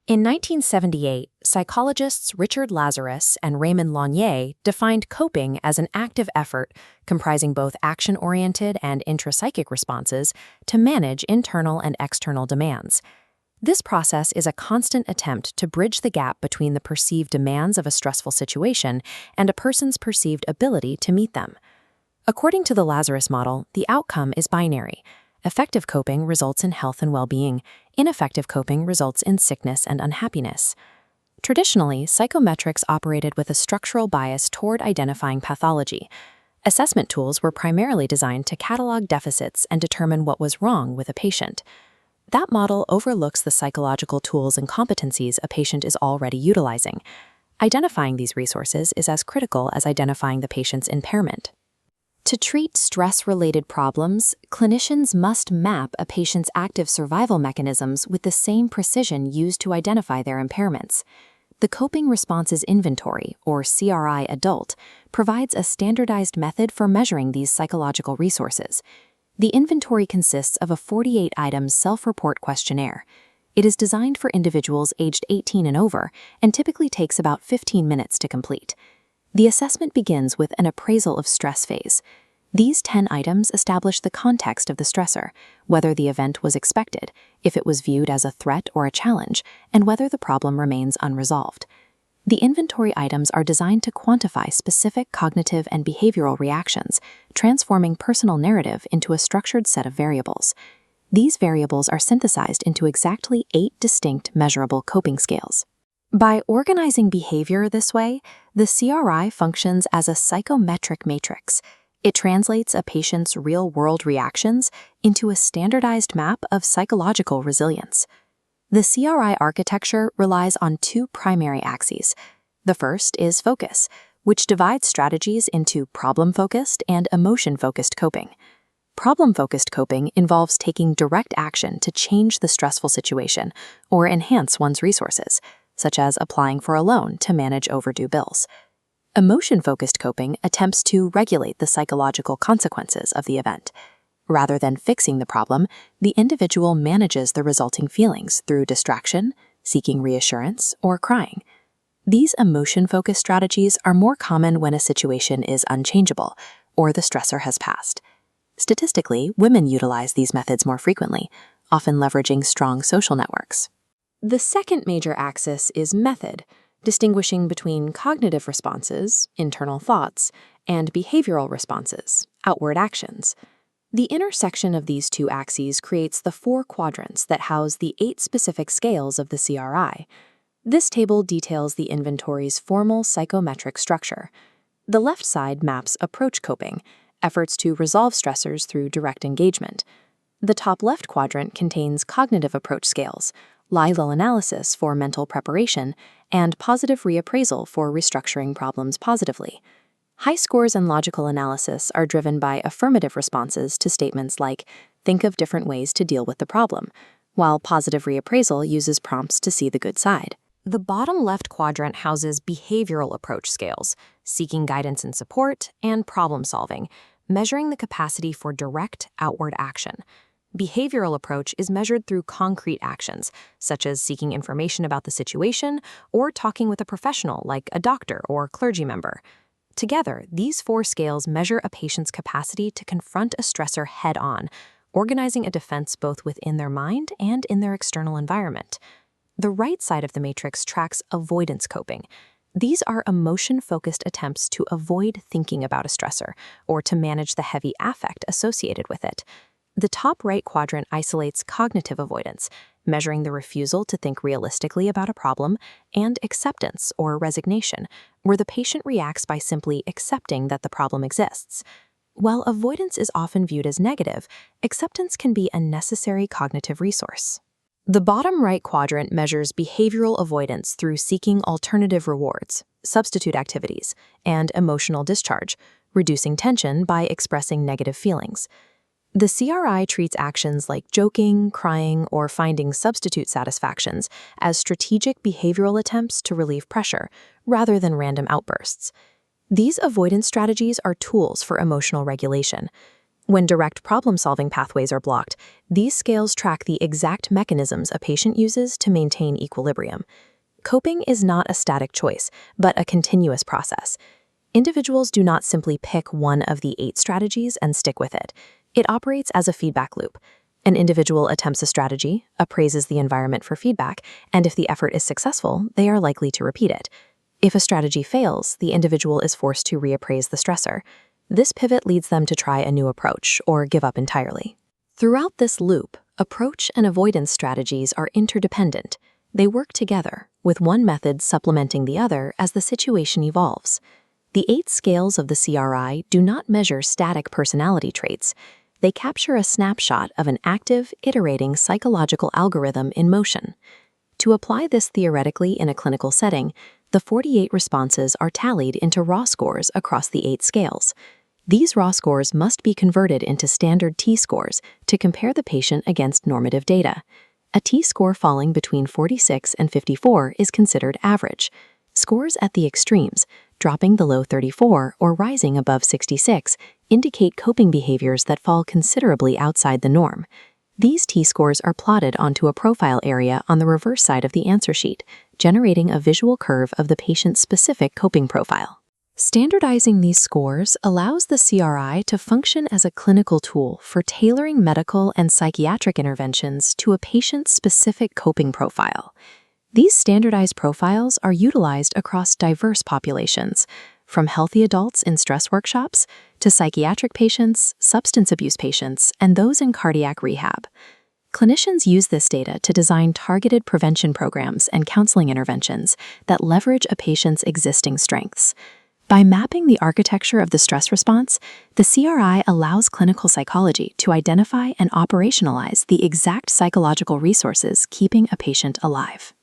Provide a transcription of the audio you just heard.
In 1978, psychologists Richard Lazarus and Raymond Lanier defined coping as an active effort comprising both action-oriented and intrapsychic responses to manage internal and external demands. This process is a constant attempt to bridge the gap between the perceived demands of a stressful situation and a person's perceived ability to meet them. According to the Lazarus model, the outcome is binary. Effective coping results in health and well-being. Ineffective coping results in sickness and unhappiness. Traditionally, psychometrics operated with a structural bias toward identifying pathology. Assessment tools were primarily designed to catalog deficits and determine what was wrong with a patient. That model overlooks the psychological tools and competencies a patient is already utilizing. Identifying these resources is as critical as identifying the patient's impairment. To treat stress-related problems, clinicians must map a patient's active survival mechanisms with the same precision used to identify their impairments. The Coping Responses Inventory, or CRI Adult, provides a standardized method for measuring these psychological resources. The inventory consists of a 48-item self-report questionnaire. It is designed for individuals aged 18 and over and typically takes about 15 minutes to complete. The assessment begins with an appraisal of stress phase. These 10 items establish the context of the stressor, whether the event was expected, if it was viewed as a threat or a challenge, and whether the problem remains unresolved. The inventory items are designed to quantify specific cognitive and behavioral reactions, transforming personal narrative into a structured set of variables. These variables are synthesized into exactly 8 distinct measurable coping scales. By organizing behavior this way, the CRI functions as a psychometric matrix. It translates a patient's real-world reactions into a standardized map of psychological resilience. The CRI architecture relies on 2 primary axes. The first is focus, which divides strategies into problem-focused and emotion-focused coping. Problem-focused coping involves taking direct action to change the stressful situation or enhance one's resources, such as applying for a loan to manage overdue bills. Emotion-focused coping attempts to regulate the psychological consequences of the event. Rather than fixing the problem, the individual manages the resulting feelings through distraction, seeking reassurance, or crying. These emotion-focused strategies are more common when a situation is unchangeable or the stressor has passed. Statistically, women utilize these methods more frequently, often leveraging strong social networks. The second major axis is method, distinguishing between cognitive responses, internal thoughts, and behavioral responses, outward actions. The intersection of these 2 axes creates the 4 quadrants that house the 8 specific scales of the CRI. This table details the inventory's formal psychometric structure. The left side maps approach coping, efforts to resolve stressors through direct engagement. The top left quadrant contains cognitive approach scales, Lidl analysis for mental preparation, and positive reappraisal for restructuring problems positively. High scores in logical analysis are driven by affirmative responses to statements like, think of different ways to deal with the problem, while positive reappraisal uses prompts to see the good side. The bottom left quadrant houses behavioral approach scales, seeking guidance and support, and problem solving, measuring the capacity for direct outward action. Behavioral approach is measured through concrete actions, such as seeking information about the situation or talking with a professional like a doctor or clergy member. Together, these 4 scales measure a patient's capacity to confront a stressor head-on, organizing a defense both within their mind and in their external environment. The right side of the matrix tracks avoidance coping. These are emotion-focused attempts to avoid thinking about a stressor or to manage the heavy affect associated with it. The top right quadrant isolates cognitive avoidance, measuring the refusal to think realistically about a problem, and acceptance or resignation, where the patient reacts by simply accepting that the problem exists. While avoidance is often viewed as negative, acceptance can be a necessary cognitive resource. The bottom right quadrant measures behavioral avoidance through seeking alternative rewards, substitute activities, and emotional discharge, reducing tension by expressing negative feelings. The CRI treats actions like joking, crying, or finding substitute satisfactions as strategic behavioral attempts to relieve pressure, rather than random outbursts. These avoidance strategies are tools for emotional regulation. When direct problem-solving pathways are blocked, these scales track the exact mechanisms a patient uses to maintain equilibrium. Coping is not a static choice, but a continuous process. Individuals do not simply pick one of the 8 strategies and stick with it. It operates as a feedback loop. An individual attempts a strategy, appraises the environment for feedback, and if the effort is successful, they are likely to repeat it. If a strategy fails, the individual is forced to reappraise the stressor. This pivot leads them to try a new approach or give up entirely. Throughout this loop, approach and avoidance strategies are interdependent. They work together, with one method supplementing the other as the situation evolves. The 8 scales of the CRI do not measure static personality traits. They capture a snapshot of an active, iterating psychological algorithm in motion. To apply this theoretically in a clinical setting, the 48 responses are tallied into raw scores across the 8 scales. These raw scores must be converted into standard T-scores to compare the patient against normative data. A T-score falling between 46 and 54 is considered average. Scores at the extremes, dropping below 34 or rising above 66, indicate coping behaviors that fall considerably outside the norm. These T-scores are plotted onto a profile area on the reverse side of the answer sheet, generating a visual curve of the patient's specific coping profile. Standardizing these scores allows the CRI to function as a clinical tool for tailoring medical and psychiatric interventions to a patient's specific coping profile. These standardized profiles are utilized across diverse populations, from healthy adults in stress workshops to psychiatric patients, substance abuse patients, and those in cardiac rehab. Clinicians use this data to design targeted prevention programs and counseling interventions that leverage a patient's existing strengths. By mapping the architecture of the stress response, the CRI allows clinical psychology to identify and operationalize the exact psychological resources keeping a patient alive.